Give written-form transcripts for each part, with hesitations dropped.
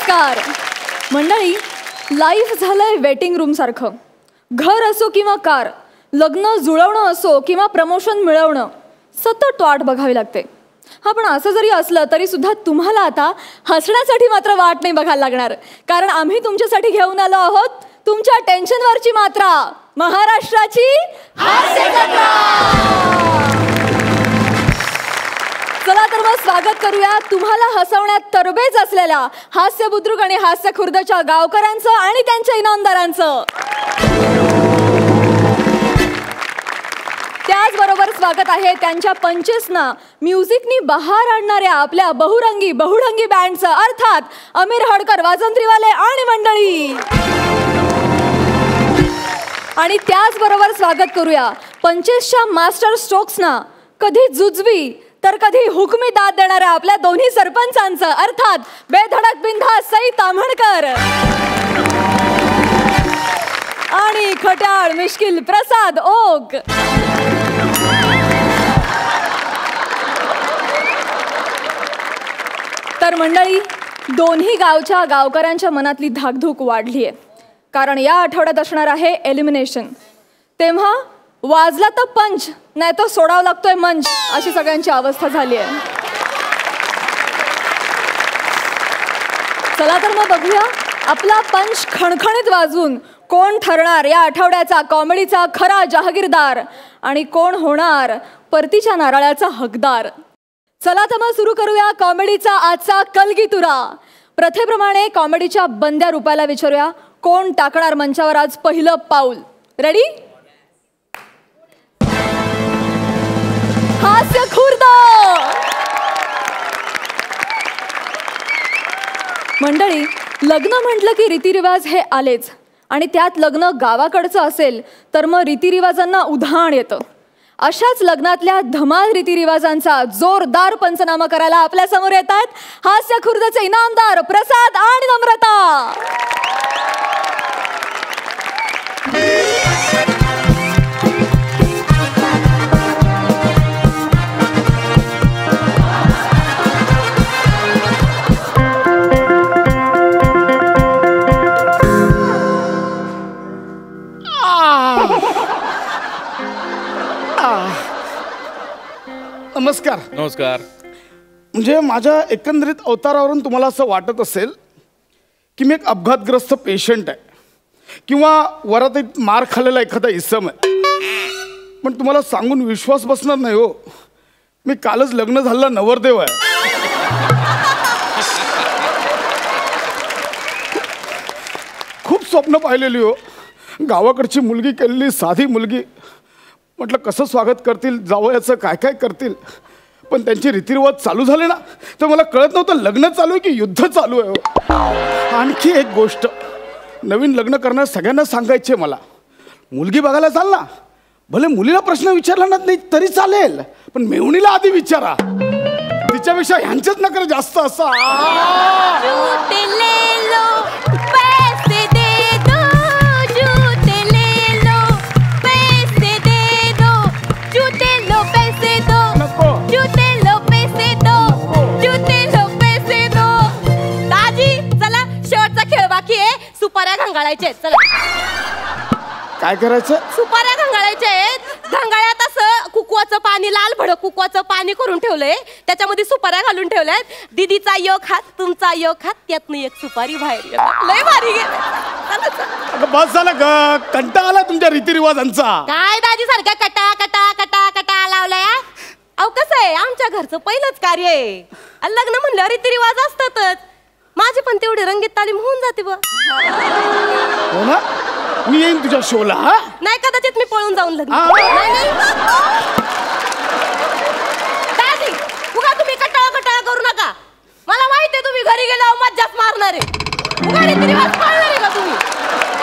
नमस्कार मंडळी. लाईफ झालंय वेटिंग रूम सारखं. घर असो किंवा कार, लग्न जुळवणं असो किंवा प्रमोशन मिळवणं, सतत वाट बघावी लागते. हा, पण असं जरी असलं तरी सुद्धा तुम्हाला आता हसण्यासाठी मात्र वाट नाही बघायला लागणार, कारण आम्ही तुमच्यासाठी घेऊन आलो आहोत तुमच्या टेन्शनवरची मात्रा, महाराष्ट्राची हास्य जत्रा. चला तर मग स्वागत करूया तुम्हाला हसवण्यात तरबेज असलेल्या हास्य बुद्रुक आणि हास्य खुर्दच्या गावकऱ्यांचं आणि त्यांच्या इनामदारांचं. त्याचबरोबर स्वागत आहे त्यांच्या पंचेसना म्युझिकनी बहार आणणाऱ्या आपल्या बहुरंगी बहुढंगी बँडचं, अर्थात अमीर हडकर वाजंत्रीवाले आणि मंडळी. आणि त्याचबरोबर स्वागत करूया पंचेसच्या मास्टर स्ट्रोक्सना, कधी जुजवी तर कधी हुकमी दाद देणाऱ्या आपल्या दोन्ही सरपंचांचं, अर्थात बेधडक बिनधास्त सई ताम्हणकर आणि खट्याळ मिश्किल प्रसाद ओक. तर मंडळी, दोन्ही गावच्या गावकऱ्यांच्या मनातली धाकधूक वाढली आहे, कारण या आठवड्यात असणार आहे एलिमिनेशन. तेव्हा वाजला तर पंच, नाही तर सोडावं लागतोय मंच, अशी सगळ्यांची अवस्था झाली आहे. चला तर मग बघूया आपला पंच खणखणीत वाजवून कोण ठरणार या आठवड्याचा कॉमेडीचा खरा जहागीरदार आणि कोण होणार परतीच्या नारळाचा हकदार. चला तर मग सुरू करूया कॉमेडीचा आजचा कलगीतुरा. प्रथेप्रमाणे कॉमेडीच्या बंद्या रूपाला विचारूया, कोण टाकणार मंचावर आज पहिलं पाऊल. रेडी? हास्य खुर्द. मंडळी, लग्न म्हटलं की रीतिरिवाज हे आलेच, आणि त्यात लग्न गावाकडचं असेल तर मग रीतिरिवाजांना उधाण येतं. अशाच लग्नातल्या धमाल रीतिरिवाजांचा जोरदार पंचनामा करायला आपल्या समोर येतात हास्य खुर्दचे इनामदार प्रसाद आणि नम्रता. नमस्कार. नमस्कार. म्हणजे माझ्या एकंदरीत अवतारावरून तुम्हाला असं वाटत असेल की मी एक अपघातग्रस्त पेशंट आहे किंवा वरातीत मार खाल्लेला एखादा इसम आहे, पण तुम्हाला सांगून विश्वास बसणार नाही हो, मी कालच लग्न झालेला नवरदेव आहे. खूप स्वप्न पाहिलेली हो, गावाकडची मुलगी केलेली साधी मुलगी. म्हटलं कसं स्वागत करतील, जावयाचं काय काय करतील, पण त्यांची रीतिरिवाज चालू झाले ना तर मला कळत नव्हतं लग्न चालू आहे की युद्ध चालू आहे. आणखी एक गोष्ट नवीन लग्न करणाऱ्या सगळ्यांना सांगायची आहे मला, मुलगी बघायला चाल ना, भले मुलीला प्रश्न विचारला ना नाही तरी चालेल, पण मेहुणीला आधी विचारा, तिच्यापेक्षा ह्यांचंच नकर जास्त असा. सुपाऱ्या घंगाळायचे. चला, काय करायचं? सुपाऱ्या घंगाळायचे. घंगाळ्यात असं कुकवाचं पाणी, लाल भडक कुकवाचं पाणी करून ठेवलंय, त्याच्यामध्ये सुपाऱ्या घालून ठेवल्यात. दीदीचा योग हात, तुमचा योग हात, त्यातनं एक सुपारी बाहेर गेला. लय भारी गेला. बस झालं ग, कंटाळा आला तुमच्या रीतिरिवाजांचा. काय दाजी सारखा कटा कटा कटा कटा लावलाय. अहो कसं आहे, आमच्या घरचं पहिलंच कार्य आहे, लग्न म्हणल्यावर रीतिरिवाज असतातच. माझी पण तेवढी रंगीत तालीम होऊन जाते बा. हो ना, मी येईन तुझ्या शोला. नाही, कदाचित मी पळून जाऊन लग्न. दादी, उगा तुम्ही कटाळा कटाळा करू नका, मला माहिती आहे तुम्ही घरी गेल्यावर मज्जाच मारणार आहे. उगा रीतिरिवाज पाळणार आहे का तुम्ही?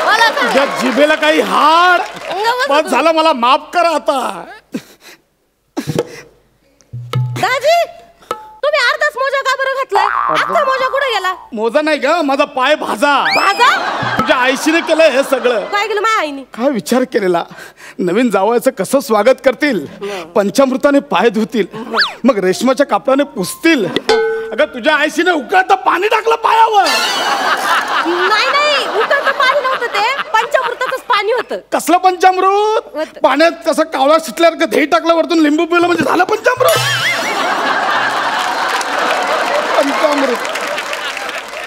मला तुझ्या जिभेला काही हाड. बस झालं, मला माफ करा आता. दादी, तुम्ही अर्धाच मोजा का बरं घातलाय? अख्खा मोजा कुठे गेला? मोजा नाही ग, माझा पाय भाजा. भाजा? तुझ्या आईशीने केलंय हे सगळं. काय केलं माझ्या आईने? काय विचार केलेला, नवीन जावयाचं कसं स्वागत करतील, पंचामृताने पाय धुतील, मग रेशमाच्या कापडाने पुसतील. अगं तुझ्या आईशीने उकळतं पाणी टाकलं पायावर. कसलं पंचामृत? पाण्यात कसं कावळा शिटल्यासारखं दही टाकलं वरतून लिंबू पिलं म्हणजे झालं पंचामृत. पंचामृत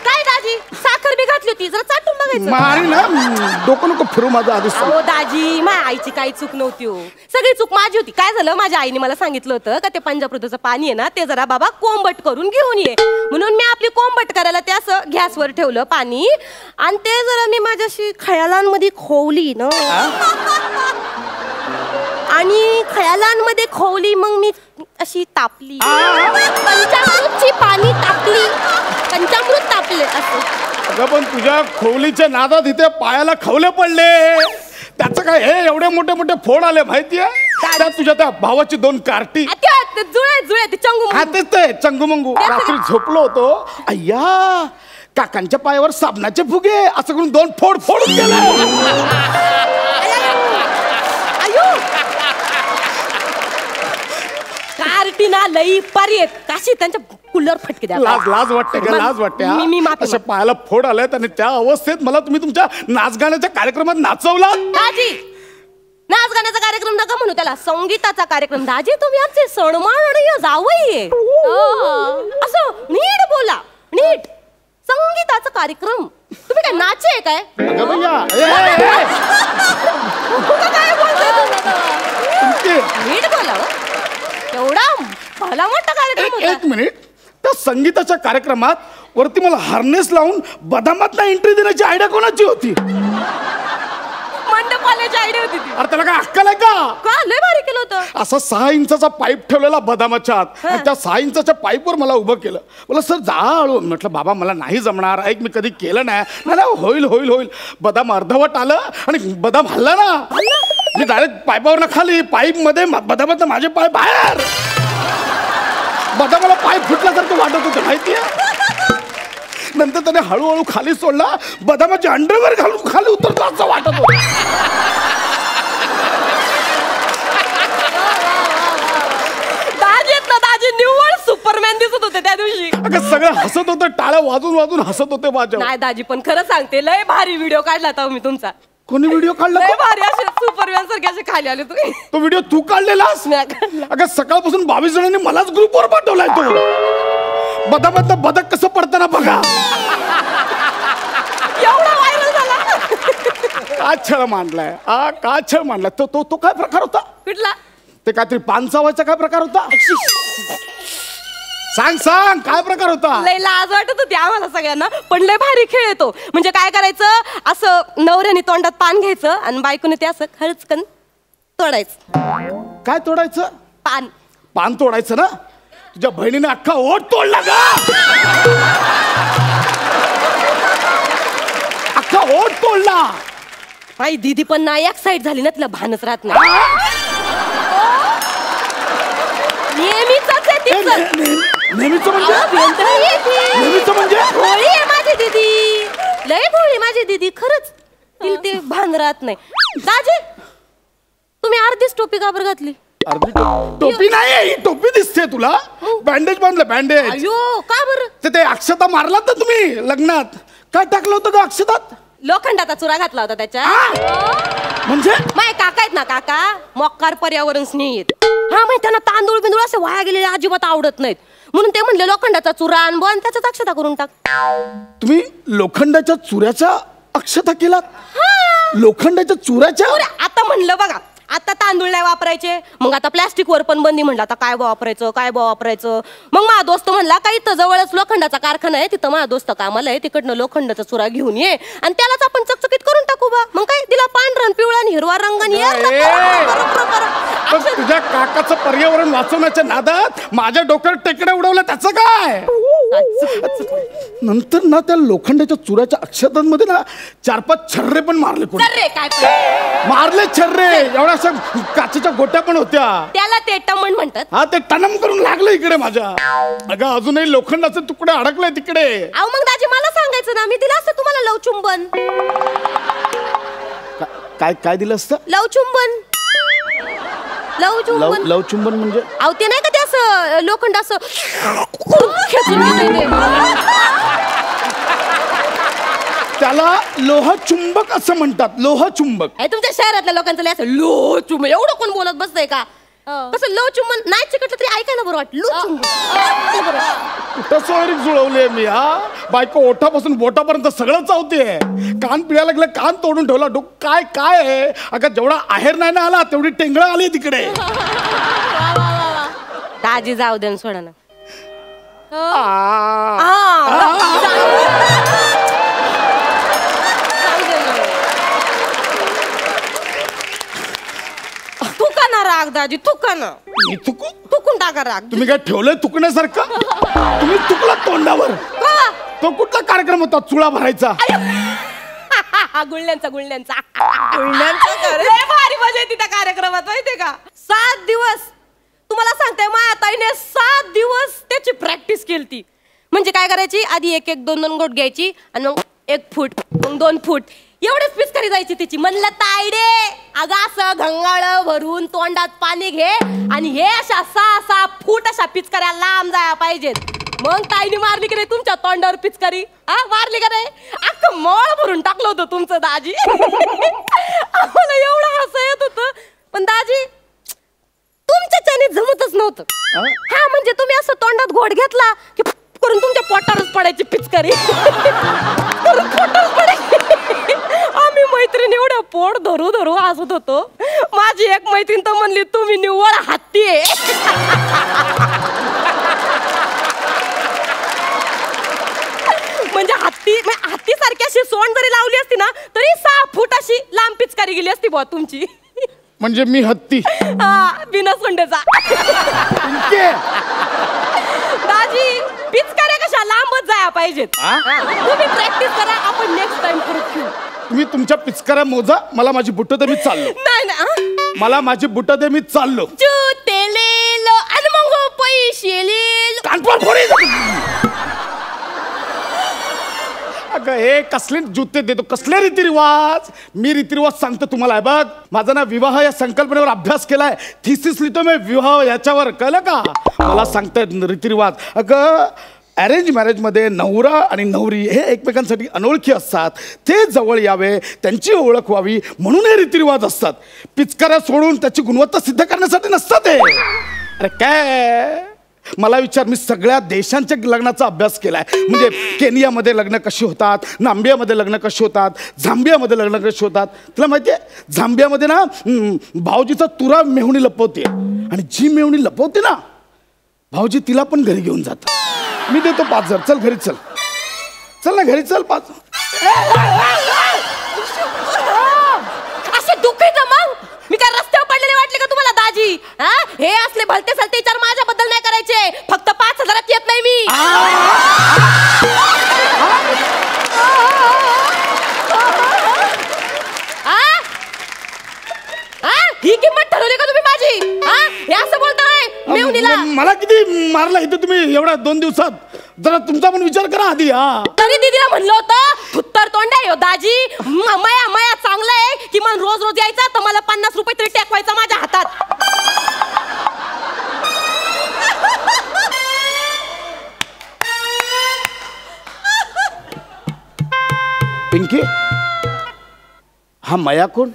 काय दाजी साखर बी घातली होती जरा चाटून बघायचं. मारी ना डोकं नको फिरू माझं आधीच. हो दाजी माझ्या आईची काही चूक नव्हती हो, सगळी चूक माझी होती. काय झालं माझ्या आईने मला सांगितलं होतं का ते पंजाबृताचं पाणी आहे ना ते जरा बाबा कोंबट करून घेऊन ये म्हणून मी आपली कोंबट करायला ते असं गॅसवर ठेवलं पाणी आणि ते जरा मी माझ्याशी खयालांमध्ये खोवली ना आणि खयालांमध्ये खोवली मग मी अशी तापली पंचामृतची पाणी तापली पंचामृत तापले असं. अगं पण तुझ्या खोवलीच्या नादात इथे पायाला खवले पडले त्याचं काय हे एवढे मोठे मोठे फोड आले माहितीये त्यात तुझ्या त्या भावाची 2 कार्टी जुळे ते चंगू हा तेच ते चंगूमंगू. रात्री झोपलो होतो अय्या काकांच्या पायावर साबणाचे फुगे असं करून 2 फोड फोडून गेले. कार्टीना लई पर्यत काशी त्यांच्या कुल्लर फटके द्या. लाज वाटते का? लाज वाटते मी माफी अशा पायाला फोड आलेत आणि त्या अवस्थेत मला तुम्ही तुमच्या नाच गाण्याच्या कार्यक्रमात नाचवला. दाजी नाच गाण्याचा कार्यक्रम नका म्हणू त्याला संगीताचा कार्यक्रम. दाजी तुम्ही आमचे सणमाण जावई असं नीट बोला नीट. संगीताचा कार्यक्रम तुम्ही काय नाचे आहे काय? अगं भैया काय बोलतोय तुमचे नीट बोला एवढा भला मोठा कार्यक्रम होता. 1 मिनिट त्या संगीताच्या कार्यक्रमात वरती मला हार्नेस लावून बदामात एंट्री देण्याची आयडिया कोणाची होती? मंडपाल्याची आयडिया होती ती. अरे त्याला काय अक्कल आहे का? लय भारी केलं होतं. असा 6 इंचाचा पाईप ठेवलेला बदामाच्या आत आणि त्या 6 इंचाच्या पाईपवर मला उभं केलं. मला सर जा हळू. म्हटलं बाबा मला नाही जमणार ऐक मी कधी केलं नाही. नाही होईल होईल होईल. बदाम अर्धवट आलं आणि बदाम हल्ला ना मी डायरेक्ट पाईपावर खाली पाईप मध्ये बदामात माझे पाय बाहेर. बदामाला पाय फुटल्यासारखं वाटत होतं माहितीये. नंतर त्याने हळूहळू खाली सोडला बदामाचे अंडरवेअर घालून खाली उतरतो असं वाटत होतं. दाजी निव्वळ सुपरमॅन दिसत होते त्या दिवशी. अगं सगळं हसत होतं टाळ्या वाजून वाजून हसत होते माझ्या. नाही दाजी पण खरं सांगते लय भारी व्हिडिओ काढला होता मी तुमचा. कोणी व्हिडिओ काढला? लय भारी असे सुपरमॅन सारखे असे खाली आले तुम्ही. तो व्हिडिओ तू काढलेलास? अगं सकाळपासून 22 जणांनी मलाच ग्रुपवर पाठवलाय तो. बदामात बदक कसं पडताना बघा. एवढा व्हायरल झाला. काय छळ मांडलाय काय छळ मांडलाय. तो तो तो काय प्रकार होता? कुठला? ते काहीतरी पान चावायचा काय प्रकार होता? सांग सांग काय प्रकार होता? लय लाज वाटत होती आम्हाला सगळ्यांना पण लय भारी खेळ येतो. म्हणजे काय करायचं असं नवऱ्याने तोंडात पान घ्यायचं आणि बायकोने ते असं खरचकन तोडायचं. काय तोडायचं? पान. पान तोडायचं ना. तुझ्या बहिणीने अख्खा ओठ तोडला का? अख्खा ओठ तोडला. माझी दीदी पण ना एक साईड झाली ना तिला भानच राहत नाही. नेहमीच नेहमीच म्हणजे भोळी आहे माझी दीदी लय भोळी माझी दीदी खरंच तिला ते भान राहत नाही. दाजी तुम्ही अर्धीच टोपी का बरं घातली? अर्धी टोपी नाही ही टोपी दिसते तुला. बँडेज बांधलं बँडेज. अयो का बरं? ते अक्षता मारलात ना तुम्ही लग्नात. काय टाकलं होतं का अक्षतात? लोखंडाचा चुरा घातला होता त्याच्या. म्हणजे माय काका आहेत ना काका मक्कार पर्यावरण स्नेही आहेत. हा माहिती त्यांना तांदूळ बिंदूळ असे वाया गेलेले अजिबात आवडत नाहीत म्हणून ते म्हणले लोखंडाचा चुरा आणि बन त्याच्यात अक्षता करून टाक. तुम्ही लोखंडाच्या चुऱ्याच्या अक्षता केलात? लोखंडाच्या चुऱ्याच्या? आता म्हणलं बघा आता तांदूळ नाही वापरायचे मग आता प्लॅस्टिक वर पण बंदी म्हणलं आता काय वापरायचं काय वापरायचं. मग माझा दोस्त म्हणला काही इथं जवळच लोखंडाचा कारखाना आहे तिथं माझा दोस्त कामाला आहे तिकडनं लोखंडाचा चुरा घेऊन ये आणि त्यालाच आपण चकचकीत करून टाकू बा. मग काय दिला पांढरा पिवळा आणि हिरवा रंग. तुझ्या काकाचं पर्यावरण वाचवण्याच्या नादात माझ्या डोक्यावर टेकड्या उडवल्या त्याचं काय? नंतर ना त्या लोखंडाच्या चुऱ्याच्या अक्षतांमध्ये ना 4-5 छर्रे पण मारले. मारले छर्रे एवढा काचेच्या गोट्या पण होत्या. त्याला ते टमण म्हणतात. हा ते टनम करून लागलं इकडे माझ्या. अगं अजूनही लोखंडाचे तुकडे अडकले तिकडे. अहो मग दाजी मला सांगायचं ना मी दिलं असतं तुम्हाला लवचुंबन. काय काय दिलं असतं? लवचुंबन. लवचुंबन लवचुंबन म्हणजे? अहो ते नाही का ते असं लोखंड असं खेचून घेतंय ते. त्याला लोहचुंबक असं म्हणतात. लोहचुंबक. हे तुमच्या शहरातल्या लोकांचं लय असं लो चुंबन एवढं कोण बोलत बसतंय का? कसं लो चुंबन नाही चिकटलं तरी ऐकायला बरं वाटतं. लो चुंबन कुठं सोयरीक जुळवली मी. बायको ओठापासून बोटापर्यंत सगळं चावते. कान पिळायला लागलं, कान तोडून ठेवला. काय काय आहे अगं, जेवढा आहेर नाही ना आला तेवढी टेंगळं आली तिकडे. दाजी जाऊ दे सोडा ना. थुका ना राग दाजी, थुका ना. मी थुकू? थुकून टाका राग. तुम्ही काय ठेवलंय थुकण्यासारखं? तुम्ही थुकला तोंडावर. तो कुठला कार्यक्रम होता चुळा भरायचा? गुळण्यांचा भारी मजा येते त्या कार्यक्रमात माहितीये का? 7 दिवस तुम्हाला सांगते माझ्या ताईने 7 दिवस त्याची प्रॅक्टिस केली. म्हणजे काय करायची, आधी 1-1, 2-2 गोट घ्यायची आणि मग 1 फूट, मग 2 फूट एवढीच पिचकारी जायची तिची. म्हणलं तायडे अगं असं घंगाळ भरून तोंडात पाणी घे आणि हे अशा 6-6 फूट अशा पिचकाऱ्या लांब जाया पाहिजेत. मग ताईने मारली की नाही तुमच्या तोंडावर पिचकारी? मारली का नाही? अख्खं मळ भरून टाकलं होतं तुमचं दाजी. आम्हाला एवढं हसं येत होतं. पण दाजी तुमच्याच्याने जमतच नव्हतं. म्हणजे तुम्ही असं तोंडात घोट घेतला की करून तुमच्या पोटावरच पडायची पिचकारी. पोटावरच पडायची. आम्ही मैत्रिणी एवढं पोट धरू धरू हसत होतो. माझी एक मैत्रीण तर म्हणली तुम्ही निव्वळ हत्ती आहे. म्हणजे हत्ती सारखी अशी सोंड जरी लावली असती ना तरी 6 फूट अशी लांब पिचकारी गेली असती बुवा तुमची. म्हणजे मी हत्ती? बिना सोंडेचा. दाजी पिचकाऱ्या कशा लांबच जाया पाहिजेत. तुम्ही प्रॅक्टिस करा, आपण नेक्स्ट टाइम परत घेऊ. तुम्ही तुमच्या पिचकाऱ्या मोजा, मला माझी बुट्ट दे मी चाललो. नाही मला माझी बुट्ट दे मी चाललो. चुतेलेलो आणि मग पैसे लिहिलो. कानपूर फोडी. अगं हे कसले जुते देतो, कसले रीतिरिवाज? मी रीतिरिवाज सांगतो तुम्हाला. बघ माझा ना विवाह या संकल्पनेवर अभ्यास केलाय. थिसिस लिहितो मी विवाह याच्यावर, कळलं का? मला सांगतायत रीतिरिवाज. अगं अरेंज मॅरेजमध्ये नवरा आणि नवरी हे एकमेकांसाठी अनोळखी असतात. ते जवळ यावे, त्यांची ओळख व्हावी म्हणून हे रीतिरिवाज असतात. पिचकाऱ्या सोडून त्याची गुणवत्ता सिद्ध करण्यासाठी नसतात हे. अरे काय मला विचार, मी सगळ्या देशांच्या लग्नाचा अभ्यास केलाय. म्हणजे केनियामध्ये लग्न कशी होतात, नांबियामध्ये लग्न कशी होतात, झांबियामध्ये लग्न कशी होतात. तुला माहिती आहे झांबियामध्ये ना भाऊजीचा तुरा मेहुणी लपवते आणि जी मेहुणी लपवते ना भाऊजी तिला पण घरी घेऊन जातात. मी देतो 5,000. चल घरी चल. चल ना घरी चल. 5 असे दुःख येतं मग. मी काय रस्त्यावर पडलेले वाटले का तुम्हाला दाजी? हे असले भलते सलते विचार माझ्याबद्दल नाही करायचे. फक्त 5,000 येत नाही मी. ही किंमत ठरवली का तुम्ही माझी? हे असं बोलताय मेहुणीला? मला किती मारला इथे तुम्ही एवढ्या 2 दिवसात? जरा तुमचा पण विचार करा आधी. तरी दीदीला म्हणलं होतं थुत्तर तोंड आहे दाजी. मया मया चांगलं आहे की मन रोज रोज यायचा तर मला 50 रुपये तरी टेकवायचा माझ्या हातात. पिंकी हा मया कोण?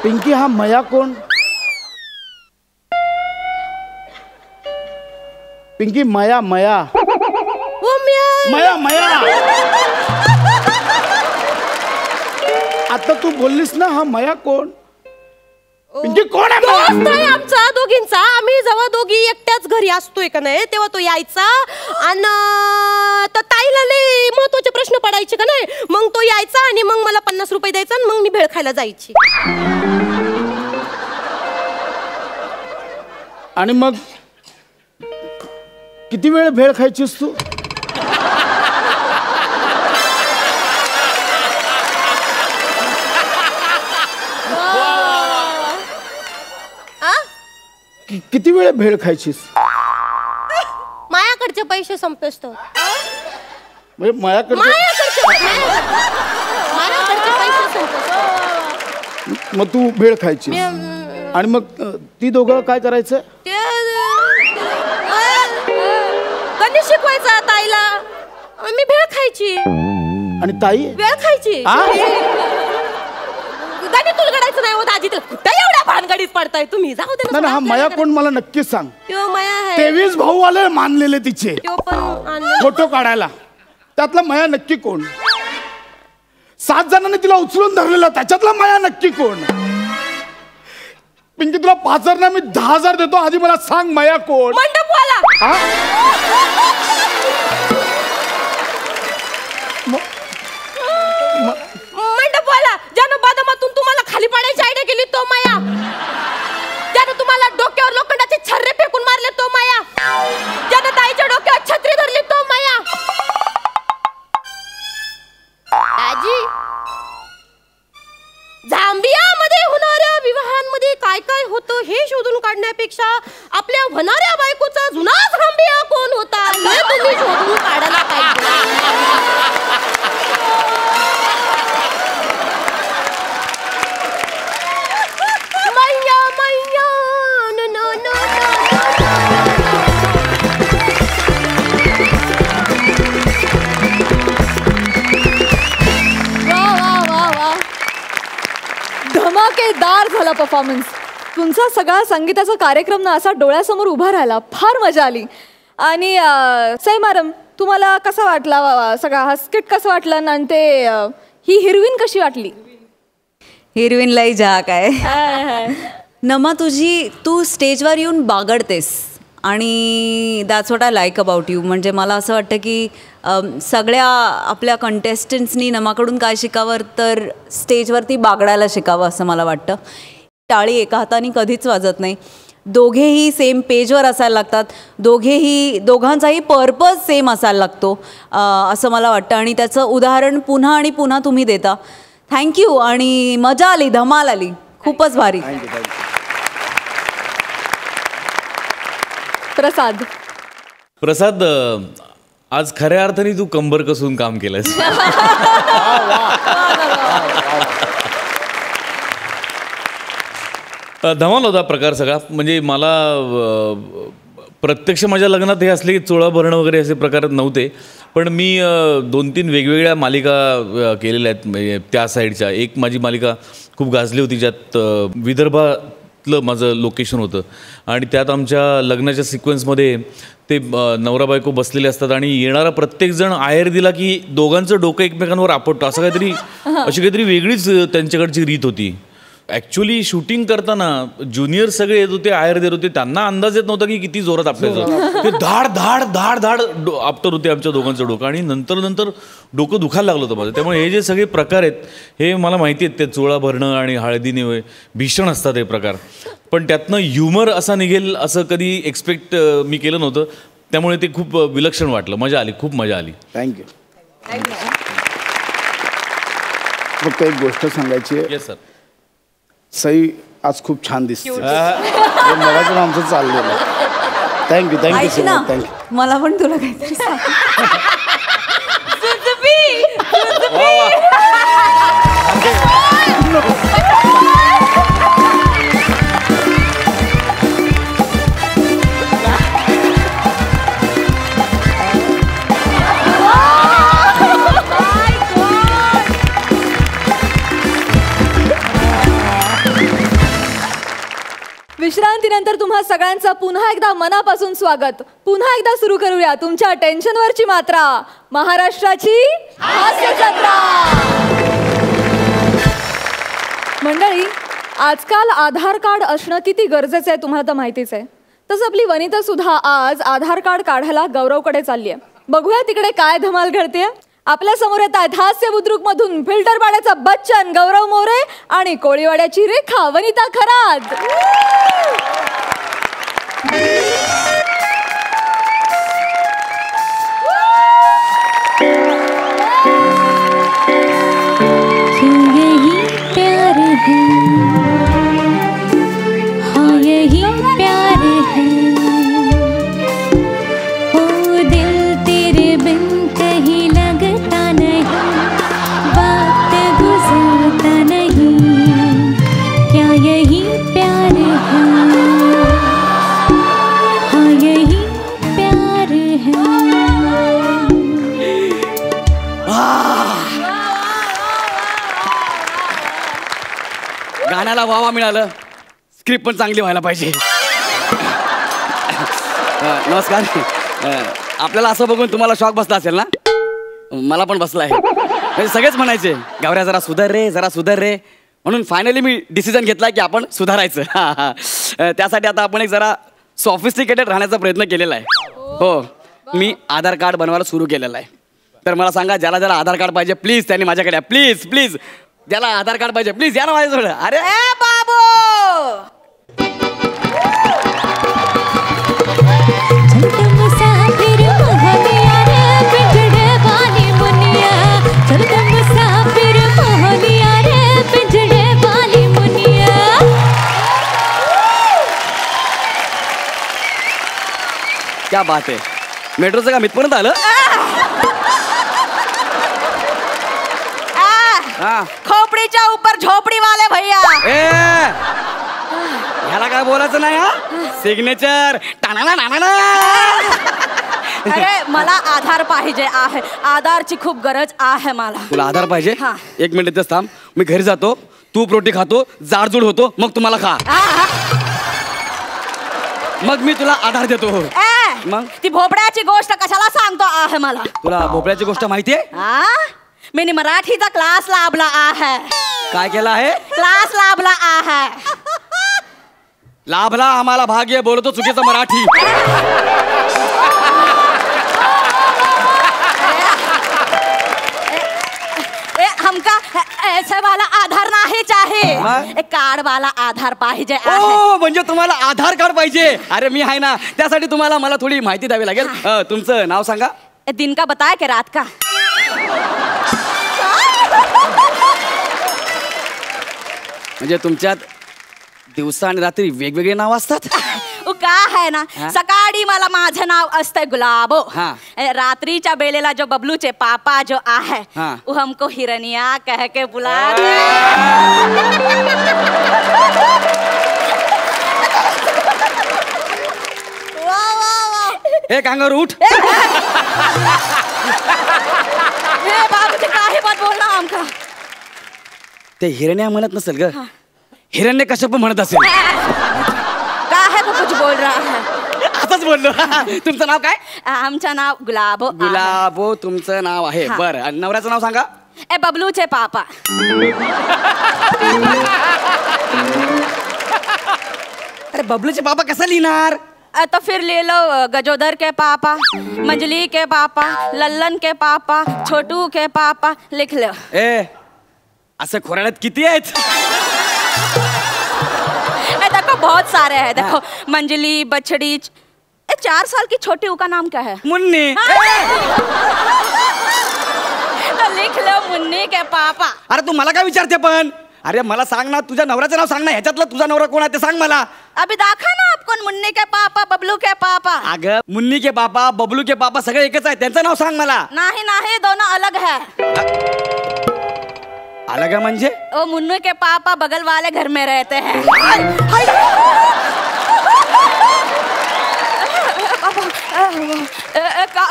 पिंकी हा मया कोण? पिंकी मया मया मया मया. आता तू बोललीस ना हा मया कोण? पिंकी कोण आहे? दोस्त आहे आमचा दोघींचा. आम्ही जेव्हा दोघी एकट्याच घरी असतोय का नाही तेव्हा तो यायचा आणि तर ताईला लय महत्वाचे प्रश्न पडायचे का नाही. मग तो यायचा आणि मग मला 50 रुपये द्यायचा आणि मग मी भेळ खायला जायची. आणि मग किती वेळ भेळ खायचीस तू? किती वेळ भेळ खायचीस? मायाकडचे पैसे संपेस तर. म्हणजे मायाकडचे पैसे संपेस. मग तू भेळ खायची आणि मग ती दोघं काय करायचं? मी शिकवायचा ताईला. मी भेळ खायची. आणि ताई वेळ खायची. गाडी तुलगडायचं नाही होत आजी. कुठं एवढ्या भानगडीत पडताय तुम्ही? जाऊ दे ना. हा माया कोण मला नक्कीच सांग. त्यो माया आहे. 23 भाऊ आले मानलेले तिचे त्यो पण आणलं. फोटो काढायला. त्यातला माया नक्की कोण? 7 जणांनी तिला उचलून धरलेला त्याच्यातला माया नक्की कोण? पिंकी तुला 5,000 ना मी 10,000 देतो. आधी मला सांग माया कोण? मंडपवाला. मंडपवाला ज्यानं बदामातून तुम्हाला खाली पाडायची आयडिया केली तो माया. ज्यानं तुम्हाला डोक्यावर लोखंडाचे छर्रे फेकून मारले तो माया. ज्यानं ताईच्या डोक्यावर छत्री धरली तो माया. आजी झांबियामध्ये होणाऱ्या विवाहांमध्ये काय काय होतं हे शोधून काढण्यापेक्षा आपल्या होणाऱ्या बायकोचा जुना झांबिया कोण होता हे तुम्ही शोधून काढायला पाहिजे. मैया मैया नो नो नो धमाकेदार झाला परफॉर्मन्स तुमचा. सगळा संगीताचा कार्यक्रम ना असा डोळ्यासमोर उभा राहिला. फार मजा आली. आणि सई मॅडम तुम्हाला कसा वाटला सगळा हा स्किट? कसं वाटलं? आणि ते ही हिरवीन कशी वाटली? हिरवीन लई जा काय नमा तू स्टेजवर येऊन बागडतेस आणि that's what I like about you. म्हणजे मला असं वाटतं की सगळ्या आपल्या कंटेस्टंट्सनी नमाकडून काय शिकावं तर स्टेजवरती बागडायला शिकावं असं मला वाटतं. टाळी एका हाताने कधीच वाजत नाही. दोघेही सेम पेजवर असायला लागतात. दोघांचाही पर्पज सेम असायला लागतो असं मला वाटतं. आणि त्याचं उदाहरण पुन्हा आणि पुन्हा तुम्ही देता. थँक्यू. आणि मजा आली, धमाल आली, खूपच भारी. प्रसाद आज खऱ्या अर्थाने तू कंबर कसून काम केलंस. धमाल होता प्रकार सगळा. म्हणजे मला प्रत्यक्ष माझ्या लग्नात हे असले की चोळा भरणं वगैरे असे प्रकार नव्हते. पण मी 2-3 वेगवेगळ्या मालिका केलेल्या आहेत. म्हणजे त्या साईडच्या एक माझी मालिका खूप गाजली होती ज्यात विदर्भातलं माझं लोकेशन होतं. आणि त्यात आमच्या लग्नाच्या सिक्वेन्समध्ये ते नवरा बायको बसलेले असतात आणि येणारा प्रत्येकजण आहेर दिला की दोघांचं डोकं एकमेकांवर आपटतं असं काहीतरी अशी काहीतरी वेगळीच त्यांच्याकडची रीत होती. ॲक्च्युली शूटिंग करताना ज्युनियर सगळे येत होते, आहेर देत होते. त्यांना अंदाज येत नव्हता की किती जोरात आपटायचं. ते धाड धाड धाड धाड आपटत होते आमच्या दोघांचं डोकं. आणि नंतर डोकं दुखायला लागलं होतं माझं. त्यामुळे हे जे सगळे प्रकार आहेत हे मला माहिती आहेत. ते चोळा भरणं आणि हळदीने भीषण असतात हे प्रकार. पण त्यातनं ह्युमर असा निघेल असं कधी एक्सपेक्ट मी केलं नव्हतं. त्यामुळे ते खूप विलक्षण वाटलं. मजा आली, खूप मजा आली. थँक्यू. फक्त एक गोष्ट सांगायची आहे. Yes sir. सई आज खूप छान दिसते. मगाचं आमचं चाललेलं. Thank you so much. थँक्यू. मला पण तुला काहीतरी विश्रांतीनंतर तुम्हा सगळ्यांचं पुन्हा एकदा मनापासून स्वागत. पुन्हा एकदा सुरू करूया तुमच्या टेन्शनवरची मात्रा, महाराष्ट्राची हास्य जत्रा. मंडळी, आजकाल आधार कार्ड असणं किती गरजेचं आहे तुम्हाला तर माहितीच आहे. तसं आपली वनिता सुद्धा आज आधार कार्ड काढायला गौरवकडे चालली आहे. बघूया तिकडे काय धमाल घडते. आपल्या समोर येत आहेत हास्य बुद्रुक मधून फिल्टरवाड्याचा बच्चन गौरव मोरे आणि कोळीवाड्याची रेखा वनिता खरात. यही प्यार है. मला वावा मिळालं. स्क्रिप्ट पण चांगली व्हायला पाहिजे. नमस्कार. आपल्याला असं बघून तुम्हाला शॉक बसला असेल ना? मला पण बसला आहे. म्हणजे सगळेच म्हणायचे गावऱ्या जरा सुधार रे, जरा सुधार रे. म्हणून फायनली मी डिसिजन घेतला की आपण सुधारायचं. त्यासाठी आता आपण एक जरा सॉफिस्टिकेटेड राहण्याचा प्रयत्न केलेला आहे. हो, मी आधार कार्ड बनवायला सुरू केलेलं आहे. तर मला सांगा, ज्याला ज्याला आधार कार्ड पाहिजे प्लीज त्यांनी माझ्याकडे या. प्लीज प्लीज, ज्याला आधार कार्ड पाहिजे प्लीज या ना माझ्याजवळ. अरे बाबू, क्या बात आहे. मेट्रोचं काम इथपर्यंत आलं. खोपडीच्या ऊपर झोपडी वाले भैया. ह्याला काय बोलायचं नाही. हा सिग्नेचर. अरे मला आधार पाहिजे आहे. आधारची खूप गरज आहे मला. तुला आधार पाहिजे? हा. 1 मिनिट इथंच थांब. मी घरी जातो, तूप रोटी खातो, जाडजूड होतो, मग तुम्हाला खा. मग मी तुला आधार देतो. मग ती भोपळ्याची गोष्ट कशाला सांगतो आहे मला? तुला भोपळ्याची गोष्ट माहितीये? मी मराठीचा क्लास लाभला आहे. काय केला आहे? क्लास लाभला आहे. लाभला आम्हाला भाग्य, बोलतो चुकीचं मराठी. हमका ऐसे वाला आधार नाही चाहे, एक कार्ड वाला आधार पाहिजे. म्हणजे तुम्हाला आधार कार्ड पाहिजे? अरे मी आहे ना, त्यासाठी तुम्हाला मला थोडी माहिती द्यावी लागेल. तुमचं नाव सांगा. दिन का बताया की रात का? म्हणजे तुमच्यात दिवसा आणि रात्री वेगवेगळे नाव असतात? का है ना, सकाळी मला माझं नाव असतंय गुलाबो. रात्रीच्या बेलेला जो बबलूचे पापा जो आहे वो हमको हिरनिया कह के बुलाते. एक अंगावर उठ. बाबूजी काही बात बोलना आमका. ते हिरण्या म्हणत नसेल ग, हिरण्य कश्यप म्हणत असेल. कुछ बोल रहा है. आताच बोललो. तुमचं नाव काय? आमचं नाव गुलाबो. गुलाबो तुमचं नाव आहे. बरं, नवऱ्याचं नाव सांगा. बबलूचे पापा. अरे बबलूचे पापा कसं लिहिणार? तो फिर ले लो गजोदर के पापा, मंजली के पापा, लल्लन के पापा, छोटू के पापा, लिख लो. असं खोराड्यात किती आहेत? देखो बहुत सारे हैं. देखो मंजली, बछड़ी. 4 साल की छोटी का नाम क्या है? मुन्नी. तो लिख लो मुन्नी के पापा. अरे तू मला काय विचारते पण? अरे मला सांग ना, तुझ्या नवऱ्याचं नाव सांग ना. ह्याच्यातला तुझा नवरा कोण आहे ते सांग मला. अभी दाखा ना आपको. मुन्नी के पापा, बबलू के पापा. अगं मुन्नी के पापा, बबलू के पापा सगळे एकच आहे. त्यांचं नाव सांग मला. नाही नाही, दोनों अलग है. अलग है म्हणजे? वो मुन्नू के पापा बगल वाले घर में रहते हैं.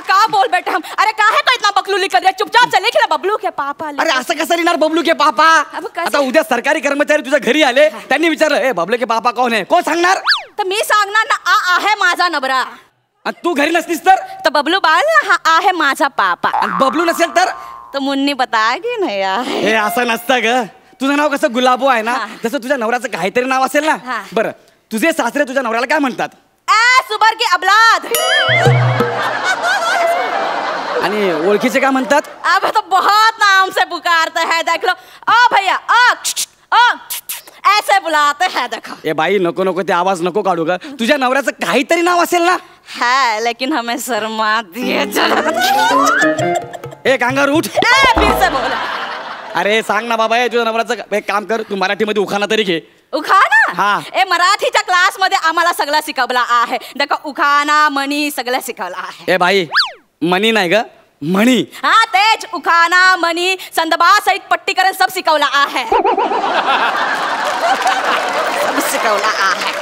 का बोल बेटा हम. अरे का है तो इतना बकलूली कर रहे? चुपचाप से लिख ले बबलू के पापा. अरे असं कसं लिहिणार बबलू के पापा? आता उद्या सरकारी कर्मचारी तुझ्या घरी आले, त्यांनी विचारलं बबलू के पापा कोण आहे? कोण सांगणार? तर मी सांगणार ना, आ आहे माझा नवरा. तू घरी नसतीस तर बबलू बाल ना, हा आहे माझा पापा. बबलू नसेल तर मुन्नी बताएगी नाही यार. हे असं नसतं ग. तुझं नाव कसं गुलाबो आहे ना, तसं तुझ्या नवऱ्याचं काहीतरी नाव असेल ना. बरं, तुझे सासरे तुझ्या नवऱ्याला काय म्हणतात? सुबर की अबलाद. आणि ओळखीचे काय म्हणतात? अब तो बहुत नाम से पुकारते हैं. देख लो. ओ भैया, ओ ऐसे बुलाते हैं. देखो. ए बाई, नको नको ते आवाज नको काढू ग. तुझ्या नवऱ्याचं काहीतरी नाव असेल ना. है, लेकिन हमें शर्मा दिए. एक अंगावर उठ. फिर से बोला. अरे सांग ना बाबा. तुझ्या नवऱ्याचं एक काम कर, तू मराठीमध्ये उखाणा तरी घे. उखाणा? मराठीच्या क्लास मध्ये आम्हाला सगळं शिकवला आहे. देखो उखाणा, मणी सगळं शिकवला आहे. ए बाई, मणी नाही ग, म्हणी. हा तेच. उखाणा, मणी, संदबा सहित पट्टीकरण सब शिकवला आहे. सब शिकवला आहे.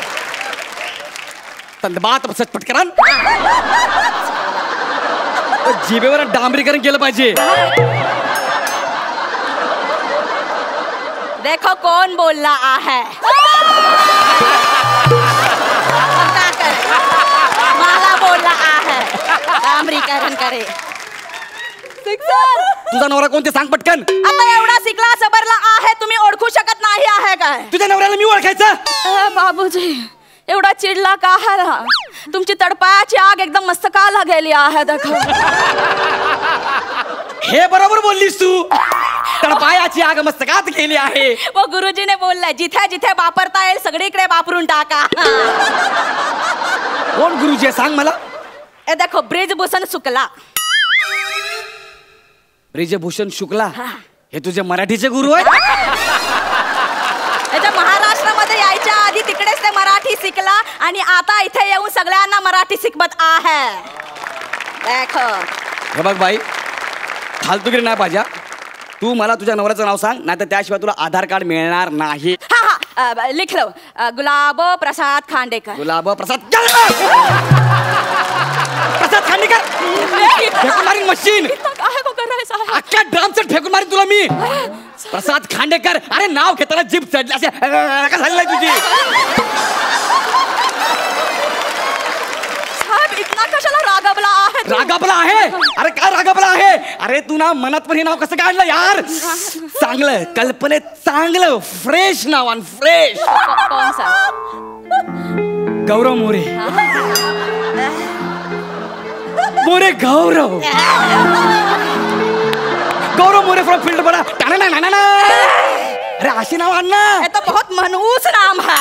संदबात पटकरण. जिभेवर डांबरीकरण केलं पाहिजे. देखो देखो कौन बोलला आहे. मला बोलला आहे. अमेरिकन करे. तुझा नवरा कोणते सांग पटकन. आता एवढा शिकला सबरला आहे तुम्ही ओळखू शकत नाही आहे काय. तुझ्या नवऱ्याला मी ओळखायचं. बाबूजी एवढा चिडला का आहात. तुमची तडपायाची आग एकदम मस्तकाला गेली आहे देखो. हे बरोबर बोललीस तू. तडपायाची आग मस्तकात गेली आहे. वो गुरुजीने बोललाय जिथे जिथे वापरता येईल सगळीकडे वापरून टाका. कोण गुरुजी सांग मला. ए देखो ब्रिजभूषण शुक्ला. ब्रिजभूषण शुक्ला हे तुझे मराठीचे गुरु आहेत. त्याच्या महाराष्ट्रामध्ये यायच्या आधी तिकडेच ते मराठी शिकला आणि आता इथे येऊन सगळ्यांना मराठी शिकवत आहे. देखो हे बघ बाई फालतूगिरी नाही पाहिजे. तू मला तुझ्या नवऱ्याचं नाव सांग नाही तर त्याशिवाय तुला आधार कार्ड मिळणार नाही. हा लिख लो. गुलाब प्रसाद खांडेकर. गुलाब प्रसाद प्रसाद खांडेकर. फेकून मारीन मशीन. अख्ख्या ड्रामचं फेकून मारीन तुला मी. प्रसाद खांडेकर. अरे नाव घेताना जीभ चढली असे का झालेलं आहे तुझी. साहेब इतना कशाला रागावला आहे. रागावला आहे. अरे काय रागावला आहे. अरे तू ना मनात पण हे नाव कसं काढलं यार. चांगलं कल्पनेत चांगलं फ्रेश नाव आणि फ्रेश. कौन सा. गौरव मोरे. मोरे गौरव. गौरव मोरे फ्रॉम फील्ड बडा. अरे अशी नाव आण ना. ये तो बहुत मनहूस नाम है.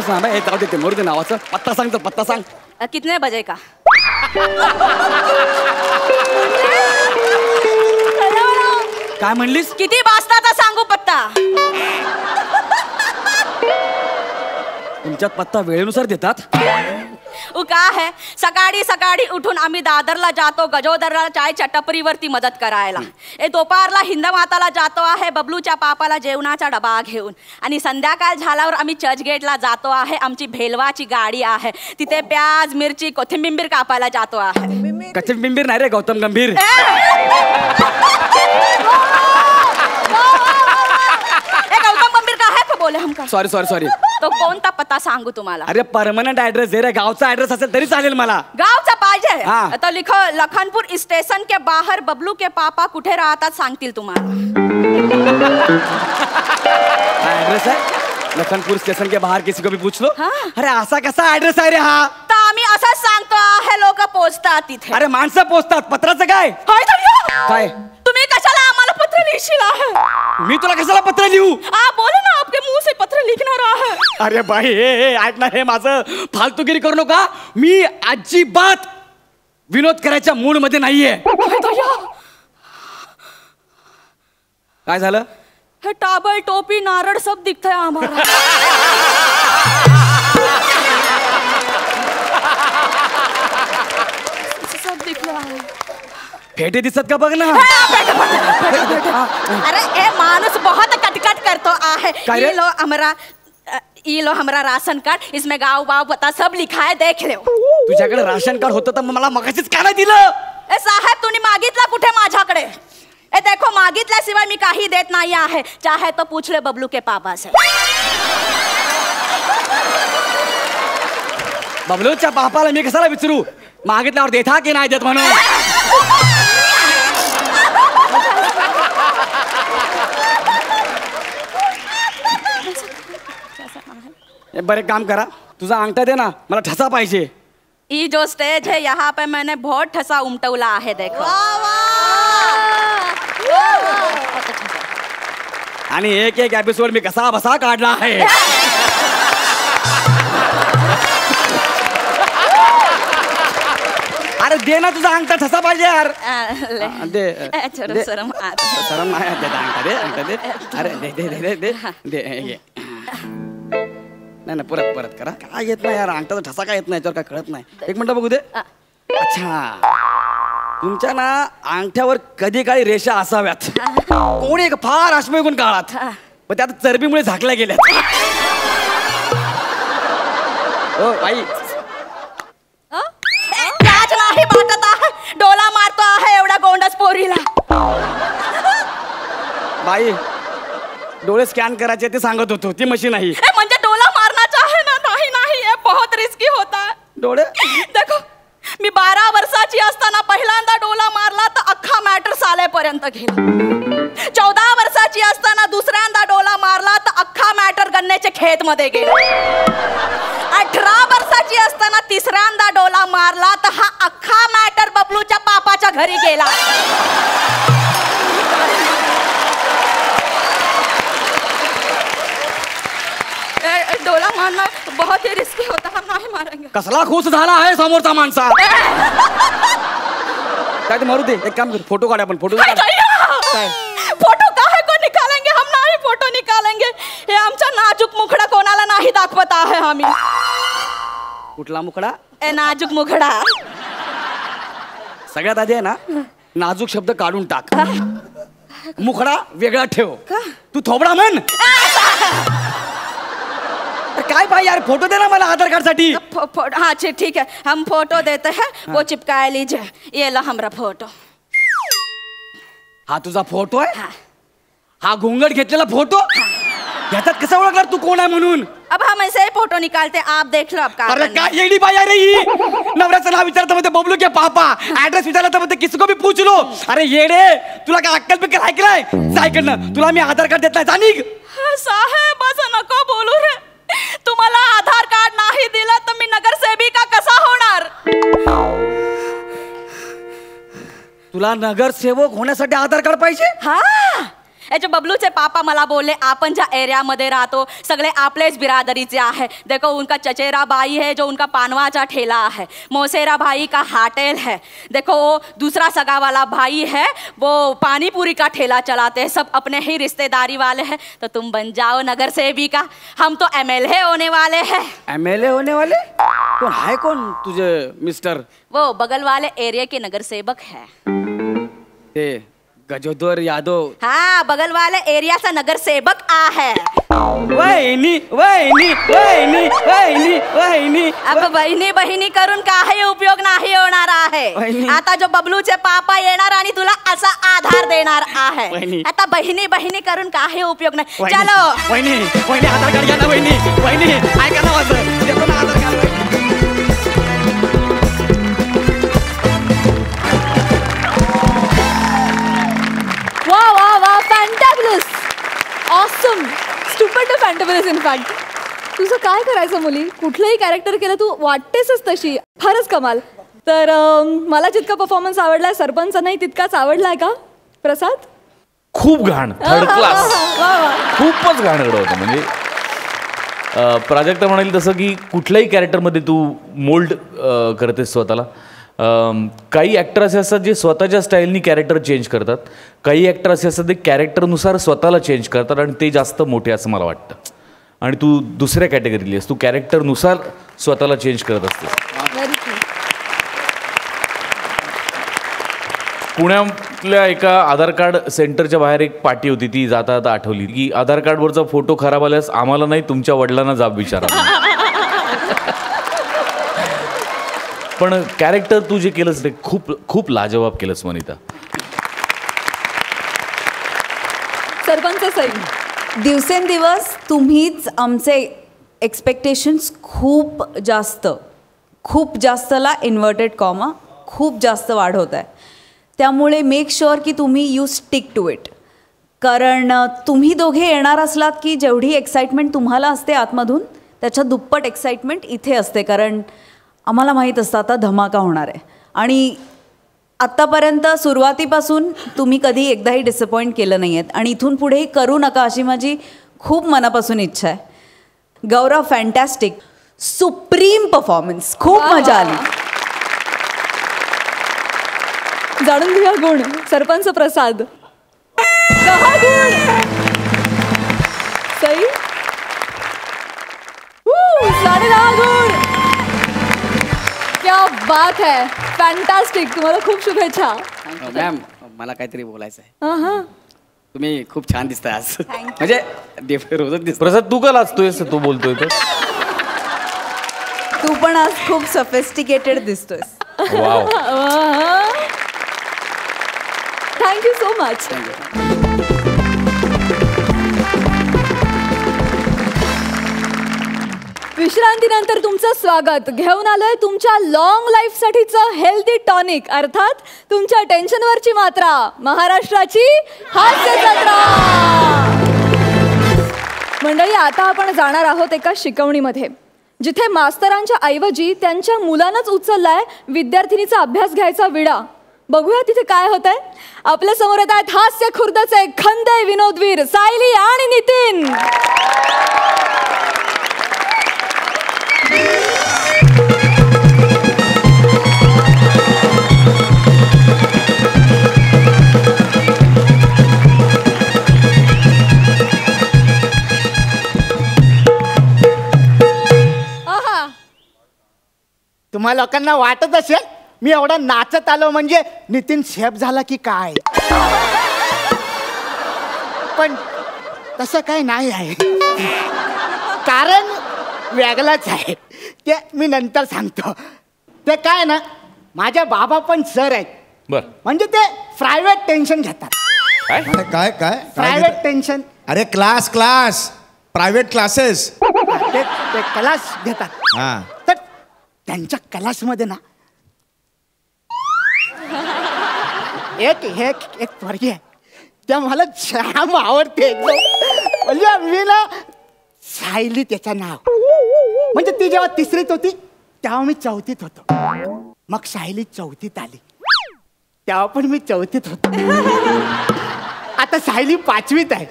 नाम आहे जाऊ दे मोरू दे नावाचं. पत्ता सांग तर पत्ता सांग. कितने बजे का. काय म्हणलीस. किती वाजता सांगू पत्ता. तुमच्यात पत्ता वेळेनुसार देतात. का है सकाळी सकाळी उठून आम्ही दादरला जातो गजोदरला चायच्या टपरीवरती मदत करायला. दुपारला हिंदमाताला जातो आहे बबलूच्या पापाला जेवणाचा डबा घेऊन. आणि संध्याकाळ झाल्यावर आम्ही चर्चगेटला जातो आहे. आमची भेलवाची गाडी आहे तिथे प्याज मिरची कोथिंबीर कापायला जातो आहे. कोथिंबीर नाही रे गौतम गंभीर. गौतम गंभीर का है तो बोले हमका. Sorry sorry sorry. तो कोणता पत्ता सांगू तुम्हाला. अरे परमनंट ऍड्रेस दे रे. गावचा ऍड्रेस असेल तरी चालेल मला. गावचा पाहिजे. हाँ. तो लिखो लखनपुर स्टेशन के बाहर बबलू के पापा कुठे राहतात सांगतील तुम्हाला. ऍड्रेस आहे लखनपुर स्टेशन के बाहर किसी को भी पूछ लो. हाँ. अरे असा कसा ऍड्रेस आहे रे हा. तर आम्ही असंच सांगतो आहे लोक पोचतात तिथे. अरे माणसं पोचतात. पत्राचं काय. होय तर काय तुम्ही कशाला आम्हाला पत्र लिहिशील आहे. मी तुला कशाला पत्र लिहू. बोले ना आपके मुंह से पत्र लिखणार आहे. अरे बाई हे ऐक ना हे माझं फालतूगिरी करू नका. मी अजिबात विनोद करायच्या मूड मध्ये नाहीये. काय झालं. हे टाबल टोपी नारळ सब दिखतंय आम्हाला. सब दिखलं आहे. फेटे दिसत का बघ ना. अरे ए माणूस बहुत कटकट करतो आहे. काय रे? ये लो हमारा राशन कार्ड इसमें गाँव वाव पता सब लिखा है देख लो. तुझ्याकडे राशन कार्ड होतं तर मला मगाशीच का नाही दिलं. ए साहेब तुम्ही मागितला कुठे माझ्याकडे. ए देखो मागितल्याशिवाय मी काही देत नाही आहे. चाहे तो पूछ ले बबलू के पापा से. बबलूच्या बापाला मी कशाला विचारू मागितल्यावर देता की नाही देत म्हणून. बरे काम करा तुझा अंगठा दे ना मला ठसा पाहिजे. ये जो स्टेज है यहाँ पे मैंने बहुत ठसा उमटवला है देखो. आणि एक एक एपिसोड मी कसा बसा काढला आहे. अरे दे ना तुझा अंगठा ठसा पाहिजे यार. दे शरम शरम नाही दे अंगठा दे अंगठा दे. अरे दे दे दे दे दे दे. नाही नाही परत परत करा. काय येत नाही यार अंगठाचा ठसा काय येत नाही याच्यावर काय कळत नाही. एक मिनिट बघू दे. अच्छा तुमच्या ना अंगठ्यावर कधी काळी रेषा असाव्यात. कोणी एक फार अश्मयुगून काळात पण त्या चरबीमुळे झाकल्या गेल्या. हो बाई लाज नाही वाटत आहे. डोला मारतो आहे एवढा गोंडस पोरीला. बाई डोळे स्कॅन करायचे ते सांगत होतो, ती मशीन आहे. म्हणजे डोला मारण्याचा आहे ना? नाही नाही, हे बहुत रिस्की होता. डोळे देखो, मी 12 वर्षाची असताना पहिल्यांदा डोला मारला तर अख्खा मॅटर सालेपर्यंत गेला. 14 वर्षाची असताना दुसऱ्यांदा डोला मारला तर अख्खा मॅटर गन्नेच्या खेत मध्ये गेला. 18 वर्षाची असताना तिसऱ्यांदा डोला मारला तर हा अख्खा मॅटर बबलूच्या पापाच्या घरी गेला. डोला मारना बहुत ही रिस्की होता, हम नहीं मारेंगे. कसला खुश झाला आहे समोरचा माणसा. काय ते मारू दे, एक काम कर, फोटो काढ आपण. फोटो फोटो काहे को निकालेंगे, हम नाही फोटो निकालेंगे. हे आमचा नाजूक मुखडा कोणाला नाही दाखवत आहे आम्ही. कुठला मुखडा? ए नाजूक मुखडा. सगळ्यात आधी आहे ना नाजूक शब्द काढून टाक. मुखडा वेगळा ठेव. तू थोबडा म्हण. काय पाहिजे यार, फोटो दे ना मला आधार कार्ड साठी. हाँ ठीक है, हम फोटो देते हैं. वो चिपका लीजिए. ये लो हमारा फोटो. हा तुझा फोटो आहे? हा घोंगड घेतलेला फोटो? याच्यात कसं ओळखणार तू कोण आहे म्हणून? अब हम ऐसे ही फोटो निकालते, आप देख लो. अब का अरे काय येडी बाई आहे रे ही. नवऱ्याचं नाव विचारतं म्हणते बबलू के पापा, ऍड्रेस विचारलं तर म्हणते किसको भी पूछ लो. अरे येडे, तुला काय अक्कल बिक्कल ऐकलाय? जायकडनं तुला मी आधार कार्ड देत नाही, जाणीक. साहेब असं नको बोलू रे. तुम्हाला आधार कार्ड नाही दिला तर मी नगरसेविका कसा होणार? तुला नगरसेवक होण्यासाठी आधार कार्ड पाहिजे? हा, याचे बबलूचे पापा मला बोलले आपण ज्या एरियामध्ये राहतो सगळे आपलेच बिरादरीचे आहे. देखो उनका चचेरा भाई है जो उनका पानवाचा ठेला है. मौसेरा भाई का होटल है. देखो दूसरा सगा वाला भाई है वो पानी पूरी का ठेला चलाते हैं. सब अपने ही रिश्तेदारी वाले हैं. तो तुम बन जाओ नगर सेविका. हम तो MLA होने वाले हैं. MLA होने वाले? कौन है कौन तुझे मिस्टर? वो बगल वाले एरिया के नगर सेवक है. गजोदर यादव. हाँ, बगल वाले एरिया से नगर सेवक आ है. वहिनी वहिनी वहिनी वहिनी वहिनी. अब बहिणी बहिणी करून काही उपयोग नाही होणार आहे. आता जो बबलूचे पापा येणार आणि तुला असा आधार देणार आहे. आता बहिणी बहिणी करून काही उपयोग नाही. चलो वहिनी वहिनी आधार कार्ड घ्या ना. वहिनी वहिनी ऐका ना माझं, देतो ना आधार कार्ड. वा वा वा, फॅन्टॅब्युलस, ऑसम, स्टुपिड फॅन्टॅब्युलस. इन फॅक्ट तुझं काय करायचं मुली, कुठलंही कॅरेक्टर केलं तू वाटतेसच तशी. फारच कमाल. तर मला जितका परफॉर्मन्स आवडलाय सरपंचांनाही तितकाच आवडलाय का प्रसाद? खूप घाण, थर्ड क्लास, खूपच घाणगडं होतं. म्हणजे प्राजक्ता म्हणाली तसं की कुठल्याही कॅरेक्टरमध्ये तू मोल्ड करतेस स्वतःला. काही ॲक्टर असे असतात जे स्वतःच्या स्टाईलनी कॅरेक्टर चेंज करतात. काही ॲक्टर असे असतात ते कॅरेक्टरनुसार स्वतःला चेंज करतात आणि ते जास्त मोठे असं मला वाटतं. आणि तू दुसऱ्या कॅटेगरीली आहेस, तू कॅरेक्टरनुसार स्वतःला चेंज करत असतेस. पुण्यातल्या एका आधार कार्ड सेंटरच्या बाहेर एक पार्टी होती, ती जाता जाता आठवली की आधार कार्डवरचा फोटो खराब आल्यास आम्हाला नाही तुमच्या वडिलांना जाब विचारा. पण कॅरेक्टर तू जे केलंस ते खूप खूप लाजवाब केलंस वनिता. सरपंच सई, दिवसेंदिवस तुम्हीच आमचे एक्सपेक्टेशन्स खूप जास्तला इन्व्हर्टेड कॉमा खूप जास्त वाढवत आहे. त्यामुळे मेक शुअर की तुम्ही यू स्टिक टू इट. कारण तुम्ही दोघे येणार असलात की जेवढी एक्साइटमेंट तुम्हाला असते आतमधून त्याच्या दुप्पट एक्साइटमेंट इथे असते. कारण आम्हाला माहीत असतं आता धमाका होणार आहे. आणि आत्तापर्यंत सुरुवातीपासून तुम्ही कधी एकदाही डिसअपॉइंट केलं नाही आहेत आणि इथून पुढेही करू नका अशी माझी खूप मनापासून इच्छा आहे. गौरव, फॅन्टॅस्टिक, सुप्रीम परफॉर्मन्स, खूप मजा आली. जाणून घेऊया गुण. सरपंच प्रसाद, 10 गुण. सई 10.5 गुण. क्या बात है, फॅन्टॅस्टिक. तुम्हाला खूप शुभेच्छा. मॅम मला काहीतरी बोलायचं आहे. हां, तुम्ही खूप छान दिसताय आज. म्हणजे रोजच दिसतो. प्रसाद तू का लाजतोयस, तू बोलतोय तर? तू पण आज खूप सफिस्टिकेटेड दिसतोयस. Wow, thank you so much. विश्रांतीनंतर तुमचं स्वागत. घेऊन आलोय तुमच्या लॉंग लाईफ साठीचं हेल्दी टॉनिक, अर्थात तुमच्या टेन्शनवरची मात्रा, महाराष्ट्राची हास्य जत्रा. मंडळी, आता आपण जाणार आहोत एका शिकवणीमध्ये, जिथे मास्तरांच्या ऐवजी त्यांच्या मुलानंच उचललाय विद्यार्थिनीचा अभ्यास घ्यायचा विडा. बघूया तिथे काय होतंय. आपल्या समोर येत आहेत हास्य खुर्दचे खंदे विनोदवीर सायली आणि नितीन. तुम्हा लोकांना वाटत असेल मी एवढा नाचत आलो म्हणजे नितीन शेफ झाला की काय, पण तसं काय नाही आहे. कारण वेगळंच आहे, ते मी नंतर सांगतो. ते काय ना, माझे बाबा पण सर आहेत. बर. म्हणजे ते प्रायव्हेट टेन्शन घेतात. काय काय प्रायव्हेट टेन्शन. अरे क्लास प्रायव्हेट क्लासेस ते क्लास घेतात. हा. तर त्यांच्या क्लासमध्ये ना एक पोरगी आहे, त्या मला जाम आवडते एकदम. म्हणजे मी ना सायली त्याचं नाव. म्हणजे ती जेव्हा तिसरीत होती तेव्हा मी चौथीत होतो. मग सायली चौथीत आली तेव्हा पण मी चौथीत होतो. आता सायली 5वीत आहे.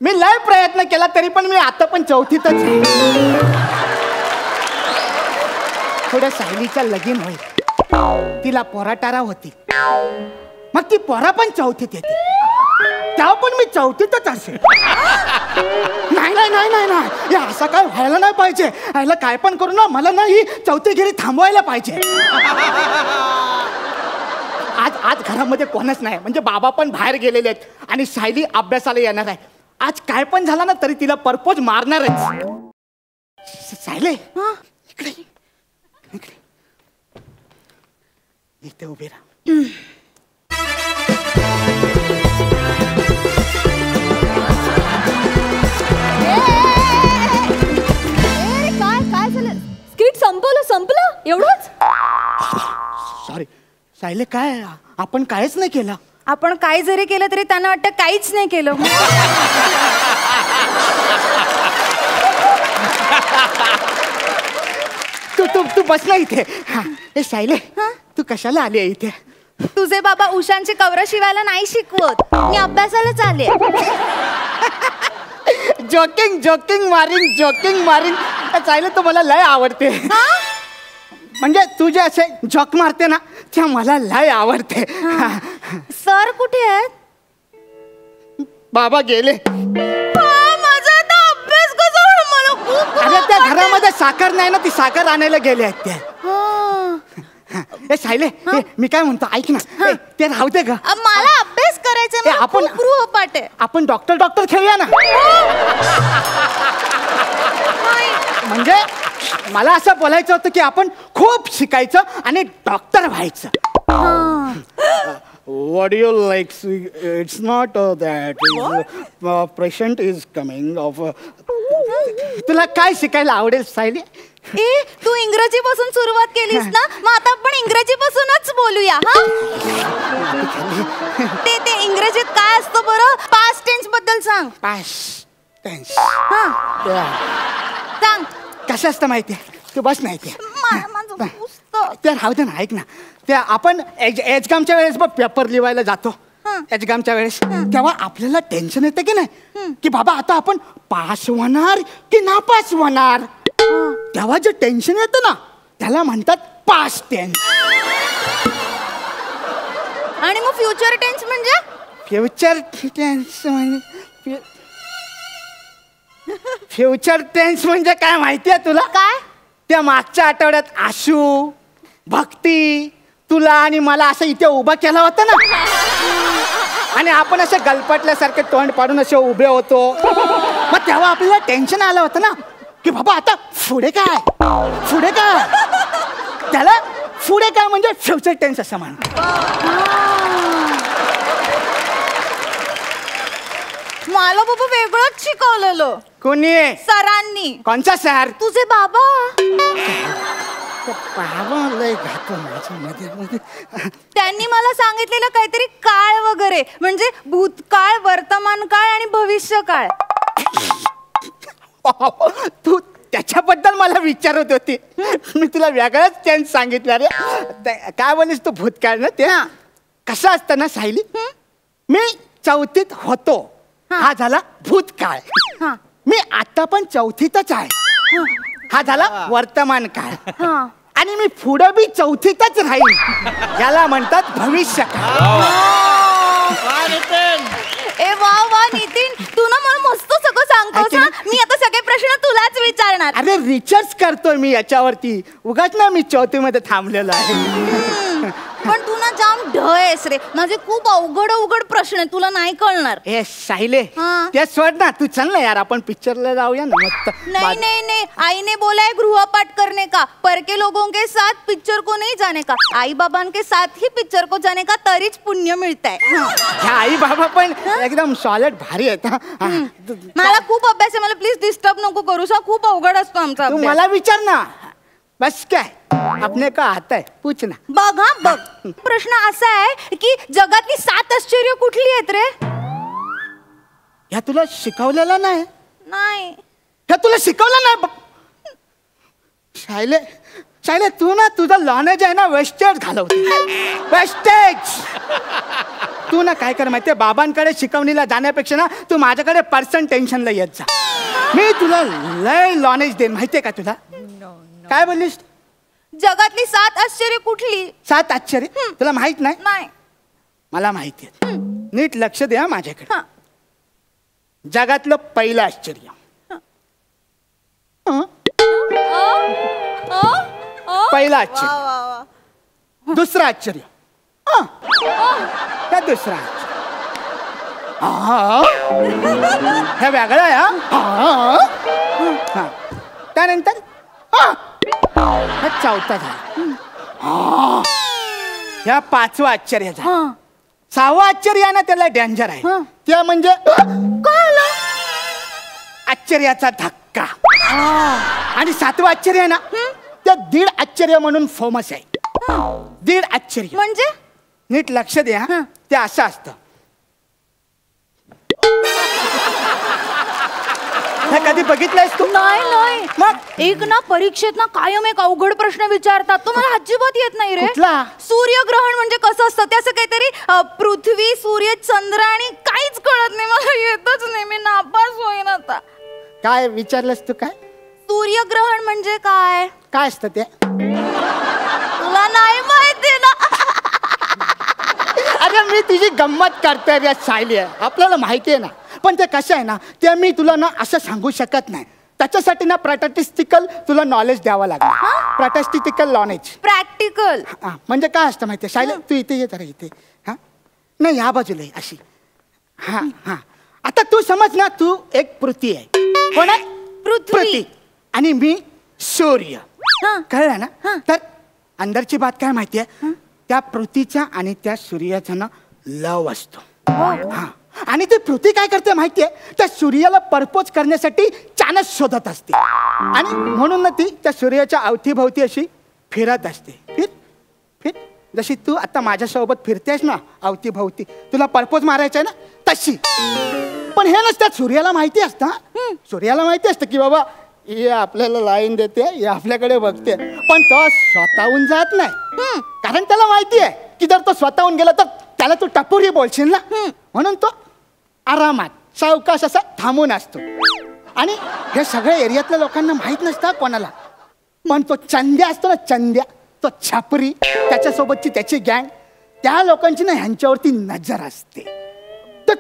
मी लय प्रयत्न केला तरी पण मी आता पण चौथीतच आहे. थोड्या सायलीचा लगीन होईल, तिला पोराटारा होती, मग ती पोरा पण चौथीत येते, तेव्हा पण मी चौथीतच असेल. नाही नाही नाही नाही नाही, हे असं काय व्हायला नाही पाहिजे. ह्याला काय पण करू ना, मला ना ही चौथीगिरी थांबवायला पाहिजे. आज घरामध्ये कोणच नाही, म्हणजे बाबा पण बाहेर गेलेले आहेत आणि सायली अभ्यासाला येणार आहे. आज काय पण झाला ना तरी तिला परपोज मारणारच. सायली इकडे इकडे इथे उभे राहा. काय झालं? स्किट संपलं एवढंच? सॉरी सायले, काय आपण कायच नाही केलं. आपण काय जरी केलं तरी त्यांना वाटतं काहीच नाही केलं. तू बस ना इथे. हे सायले, तू कशाला आली आहे इथे? तुझे बाबा उशांची कवरं शिवायला नाही शिकवत, मी अभ्यासालाच आले. जोकिंग मारिंग सायले, तू मला लय आवडते. म्हणजे तू जे असे जॉक मारते ना त्या मला लय आवडते. सर कुठे आहेत? बाबा गेले. अरे त्या घरामध्ये साखर नाही ना, ती साखर आणायला गेले आहेत त्या. ए सायले, मी काय म्हणतो ऐक ना, ते राहू दे का, मला अभ्यास करायचा. आपण गृहपाठ आहे. आपण डॉक्टर खेळूया ना. म्हणजे मला असं बोलायचं होतं की आपण खूप शिकायचं आणि डॉक्टर व्हायचं. What do you like? It's not that. Patient is coming of. तुला काय शिकायला आवडेल सायली? तू इंग्रजी पासून सुरुवात केलीस ना, मग आता आपण इंग्रजी पासूनच बोलूया. ते इंग्रजीत काय असतं बरं? पास्ट टेन्स बद्दल सांग. Past tense. सांग. कसं असतं माहितीये? तू बस नाही ते राहू दे ना. ऐक ना, ते आपण एजगामच्या वेळेस बघ पेपर लिवायला जातो. एजगामच्या वेळेस तेव्हा आपल्याला टेन्शन येतं की नाही, की बाबा आता आपण पास होणार की नापास होणार. तेव्हा जे टेन्शन येतं ना त्याला म्हणतात पास्ट टेन्स. आणि मग फ्युचर टेन्स म्हणजे? फ्युचर टेन्स म्हणजे फ्युचर टेन्स म्हणजे काय माहितीये तुला? काय? त्या मागच्या आठवड्यात आशू, भक्ती, तुला आणि मला असं इथे उभं केलं होतं ना, आणि आपण असे गलपटल्यासारखे तोंड पाडून असे उभे होतो. मग तेव्हा आपल्याला टेन्शन आलं होतं ना की बाबा आता पुढे काय त्याला पुढे काय म्हणजे फ्युचर टेन्स असं म्हणतात. मला बाबा वेगळंच शिकवलेलं. कोणी? सरांनी. कोणचा सर? तुझे बाबा. बाबा लय घातो माझ्या मध्ये मध्ये. त्यांनी मला सांगितलेलं काहीतरी काळ वगैरे, म्हणजे भूतकाळ, वर्तमान काळ आणि भविष्य काळ. तू त्याच्याबद्दल मला विचारत होती, मी तुला वेगळंच चेंज सांगितलं. रे काय बोलीस तू भूतकाळ ना? ते कसं असतं ना सायली, मी 4थीत होतो, हा झाला भूतकाळ. मी आता पण 4थीतच आहे, हा झाला वर्तमान काळ. आणि मी पुढे बी 4थीतच राहील, याला म्हणतात भविष्य काळ. ए वा वा नितीन, तू ना मला मस्त सगळं सांगतोस ना. मी आता सगळे प्रश्न तुलाच विचारणार. अरे रिसर्च करतोय मी याच्यावरती, उगाच ना मी 4थी मध्ये थांबलेलो आहे. पण तू ना जाम ढयस रे, माझे खूप अवघड प्रश्न आहे, तुला नाही कळणार. ए साहिले, ते सोड ना, तू चल ना यार, आपण पिक्चरला जाऊया ना मस्त. नहीं नहीं नहीं, आई ने बोला है गृहपाठ करने का, पर के लोगों के साथ पिक्चर को नहीं जाने का, आई बाबा के साथ ही पिक्चर को जाने का, तरीच पुण्य मिळतंय. ह्या आई बाबा पण एकदम सॉलिड भारी आहेत. मला खूप अभ्यास आहे, मला प्लीज डिस्टर्ब नको करूस, खूप अवघड असतो आमचा तू अभ्यास. मला विचार ना, बस काय आपने का आता है पूछ ना. बघ हा बघ, प्रश्न असा आहे की जगातली 7 आश्चर्य कुठली आहेत रे? ह्या तुला शिकवलेलं नाही? नाही. ह्या तुला शिकवलं नाही? शायले शायले, तू ना तुझं लॉनेज आहे ना वेस्टेज घालवते, वेस्टेज. तू ना काय कर माहितीये, बाबांकडे शिकवणीला जाण्यापेक्षा ना तू माझ्याकडे पर्सन टेन्शनला येत जा. मी तुला लय लॉनेज देईन, माहितीये का तुला? काय बोललीस? जगातली 7 आश्चर्य कुठली? 7 आश्चर्य तुला माहित नाही? नाही. मला माहिती आहे, नीट लक्ष द्या माझ्याकडे. जगातलं पहिलं आश्चर्य, पहिलं आश्चर्य. दुसरं आश्चर्य, त्या दुसरं हे वेगळं आहे. त्यानंतर हा 4था झाला, ह्या 5वं आश्चर्य झालं. 6वं आश्चर्य आहे ना, त्याला डेंजर आहे, ते म्हणजे आश्चर्याचा धक्का. आणि 7वं आश्चर्य आहे ना, ते 1.5 आश्चर्य म्हणून फेमस आहे. 1.5 आश्चर्य म्हणजे नीट लक्ष द्या, ते असं असतं. हे कधी बघितलंयस तू? नाही नाही. मग एक ना परीक्षेत ना कायम एक अवघड प्रश्न विचारतात, तो मला अजिबात येत नाही रे. कुठला? सूर्यग्रहण म्हणजे कसं असतं, ते असं काहीतरी पृथ्वी, सूर्य, चंद्र आणि काहीच कळत नाही मला, येतच नाही, मी नापास होईन आता. काय विचारलंस तू? काय सूर्यग्रहण म्हणजे काय? काय असतं ते? तुला नाही माहिती ना? अरे मी तुझी गंमत करतोय रे सायली, आपल्याला माहिती आहे ना. पण ते कसं आहे ना, ते मी तुला ना असं सांगू शकत नाही. त्याच्यासाठी ना प्रॅक्टिकल तुला नॉलेज द्यावं लागेल. Practical knowledge. प्रॅक्टिकल म्हणजे काय असतं माहिती आहे सायली? तू इथे ये जरा, इथे. हा नाही, ह्या बाजूला ये अशी. हा हा आता तू समज ना, तू एक पृथ्वी आहे. कोण आहे? पृथ्वी. आणि मी सूर्य. कळलं ना? तर अंदरची बात काय माहितीये, त्या पृथ्वीचा आणि त्या सूर्याचा ना लव असतो. हा आणि ती पृथ्वी काय करते माहितीये, त्या सूर्याला परपोज करण्यासाठी चानस शोधत असते. आणि म्हणून ना ती त्या सूर्याच्या अवतीभोवती अशी फिरत असते. फिर फिर जशी तू आता माझ्यासोबत फिरतेस ना अवतीभोवती, तुला परपोज मारायचा आहे ना तशी. पण हे नसतं, सूर्याला माहिती असतं. सूर्याला माहिती असतं की बाबा हे आपल्याला लाईन देते, हे आपल्याकडे बघते, पण तो स्वतःहून जात नाही. कारण त्याला माहिती आहे की जर तो स्वतःहून गेला तर त्याला तू टपोरी बोलशील ना. म्हणून तो आरामात सावकाश असा थांबून असतो. आणि हे सगळ्या एरियातल्या लोकांना माहित नसतं कोणाला. पण तो चंद्या असतो ना, चंद्या, तो छापरी, त्याच्यासोबतची त्याची गँग, त्या लोकांची ना ह्यांच्यावरती नजर असते. तर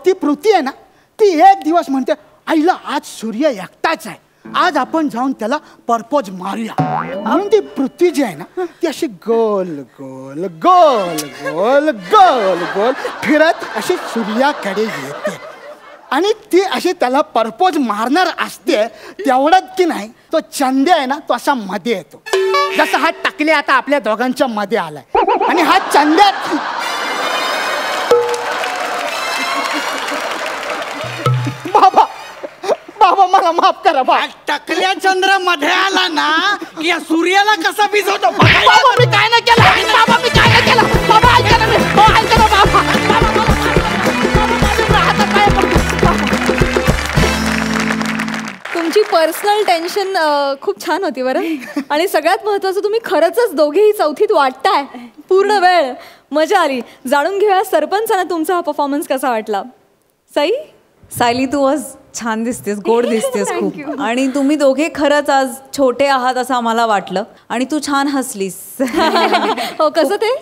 ती पृथ्वी आहे ना, ती एक दिवस म्हणते, आईला आज सूर्य एकटाच आहे, आज आपण जाऊन त्याला परपोज मारूया. म्हणून ती पृथ्वी जी आहे ना, ती अशी गोल गोल गोल गोल गोल गोल फिरत अशी सूर्याकडे येते. आणि ती अशी त्याला परपोज मारणार असते. तेवढंच की नाही, तो चंदे आहे ना, तो असा मध्ये येतो. जसा हा टाकले आता आपल्या दोघांच्या मध्ये आलाय. आणि हा चंद्या बाबा मला माफ करा बाबा. टकल्या चंद्र मध्ये आला ना की या सूर्याला कसा भिजवतो बाबा मी काय नाही केलं बाबा, मी काय नाही केलं बाबा. ऐका ना ऐका ना बाबा. तुमची पर्सनल टेन्शन खूप छान होती बरं. आणि सगळ्यात महत्त्वाचं, तुम्ही खरंच दोघेही चौथीत वाटताय पूर्ण वेळ. मजा आली. जाणून घेऊया सरपंचांना तुमचा हा परफॉर्मन्स कसा वाटला. सई, सायली तू आज छान दिसतेस, गोड दिसतेस खूप. आणि तुम्ही दोघे खरंच आज छोटे आहात असं आम्हाला वाटलं. आणि तू छान हसलीस. हो कसं ते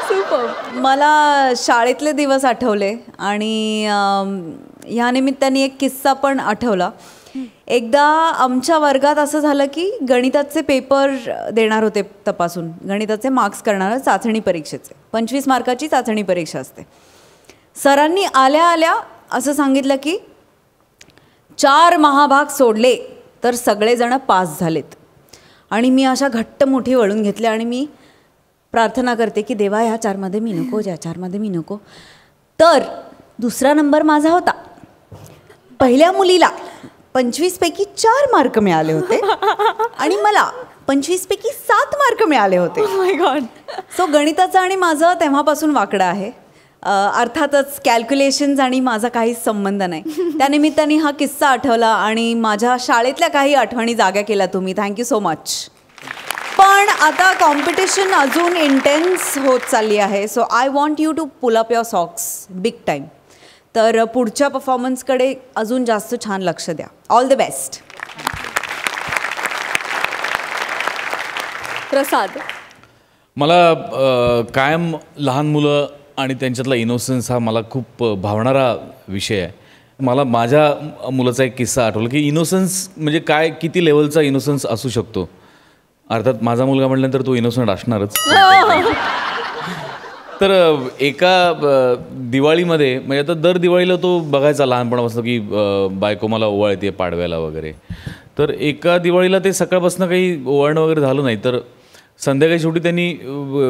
सुपर. मला शाळेतले दिवस आठवले आणि ह्या निमित्ताने एक किस्सा पण आठवला. एकदा आमच्या वर्गात असं झालं की गणिताचे पेपर देणार होते तपासून. गणिताचे मार्क्स करणार चाचणी परीक्षेचे 25 मार्काची चाचणी परीक्षा असते. सरांनी आल्या आल्या असं सांगितलं की 4 महाभाग सोडले तर सगळेजण पास झालेत. आणि मी अशा घट्ट मुठी वळून घेतल्या आणि मी प्रार्थना करते की देवा ह्या 4मध्ये मी नको, ज्या 4मध्ये मी नको. तर दुसरा नंबर माझा होता. पहिल्या मुलीला 25 पैकी 4 मार्क मिळाले होते आणि मला 25 पैकी 7 मार्क मिळाले होते. माय गॉड. सो गणिताचं आणि माझं तेव्हापासून वाकडं आहे. अर्थातच कॅल्क्युलेशन्स आणि माझा काहीच संबंध नाही. त्यानिमित्ताने हा किस्सा आठवला आणि माझ्या शाळेतल्या काही आठवणी जाग्या केल्या तुम्ही. Thank you so much. पण आता कॉम्पिटिशन अजून इंटेन्स होत चालली आहे. So I want you to pull up your socks big time. तर पुढच्या परफॉर्मन्सकडे अजून जास्त छान लक्ष द्या. All the best. प्रसाद, मला कायम लहान मुलं आणि त्यांच्यातला इनोसन्स हा मला खूप भावणारा विषय आहे. मला माझ्या मुलाचा एक किस्सा आठवला की इनोसन्स म्हणजे काय, किती लेवलचा इनोसन्स असू शकतो. अर्थात माझा मुलगा म्हटल्यानंतर तो इनोसंट असणारच. तर एका दिवाळीमध्ये म्हणजे आता दर दिवाळीला तो बघायचा लहानपणापासून की बायको मला ओवाळते पाडव्याला वगैरे. तर एका दिवाळीला ते सकाळपासून काही ओवाळणं वगैरे झालं नाही. तर संध्याकाळी शेवटी त्यांनी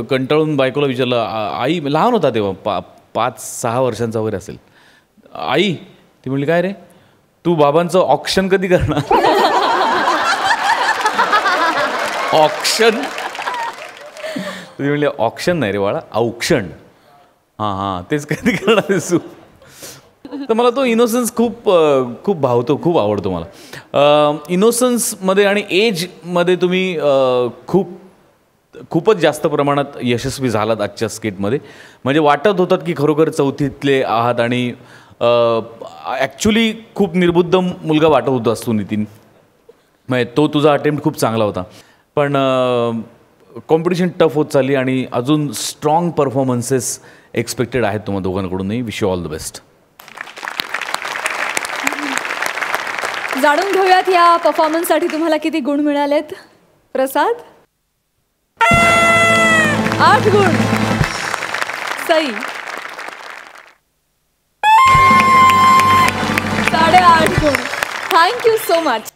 कंटाळून बायकोला विचारलं, आई, लहान होता तेव्हा 5-6 वर्षांचा वगैरे असेल, आई, ती म्हणली काय रे तू बाबांचं ऑक्शन कधी करणार. ऑक्शन. तुम्ही म्हणले ऑक्शन नाही रे बाळा, औक्षण. हां तेच कधी करणार आहेस तू. तर मला तो इनोसन्स खूप खूप भावतो, खूप आवडतो मला. इनोसन्समध्ये आणि एजमध्ये तुम्ही खूपच जास्त प्रमाणात यशस्वी झालात आजच्या स्किटमध्ये. म्हणजे वाटत होतात की खरोखर चौथीतले आहात आणि ॲक्च्युली खूप निर्बुद्ध मुलगा वाटत होता असतो नितीन. म्हणजे तो तुझा अटेम्प्ट खूप चांगला होता. पण कॉम्पिटिशन टफ होत चालली आणि अजून स्ट्रॉंग परफॉर्मन्सेस एक्सपेक्टेड आहेत तुम्हाला दोघांकडूनही. Wish you all the best. जाणून घेऊयात या परफॉर्मन्ससाठी तुम्हाला किती गुण मिळालेत. प्रसाद, 8 गुण. सई, 8.5 गुण. Thank you so much.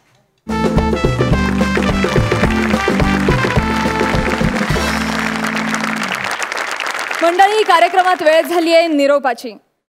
मंडळी, कार्यक्रमात वेळ झाली आहे निरोपाची.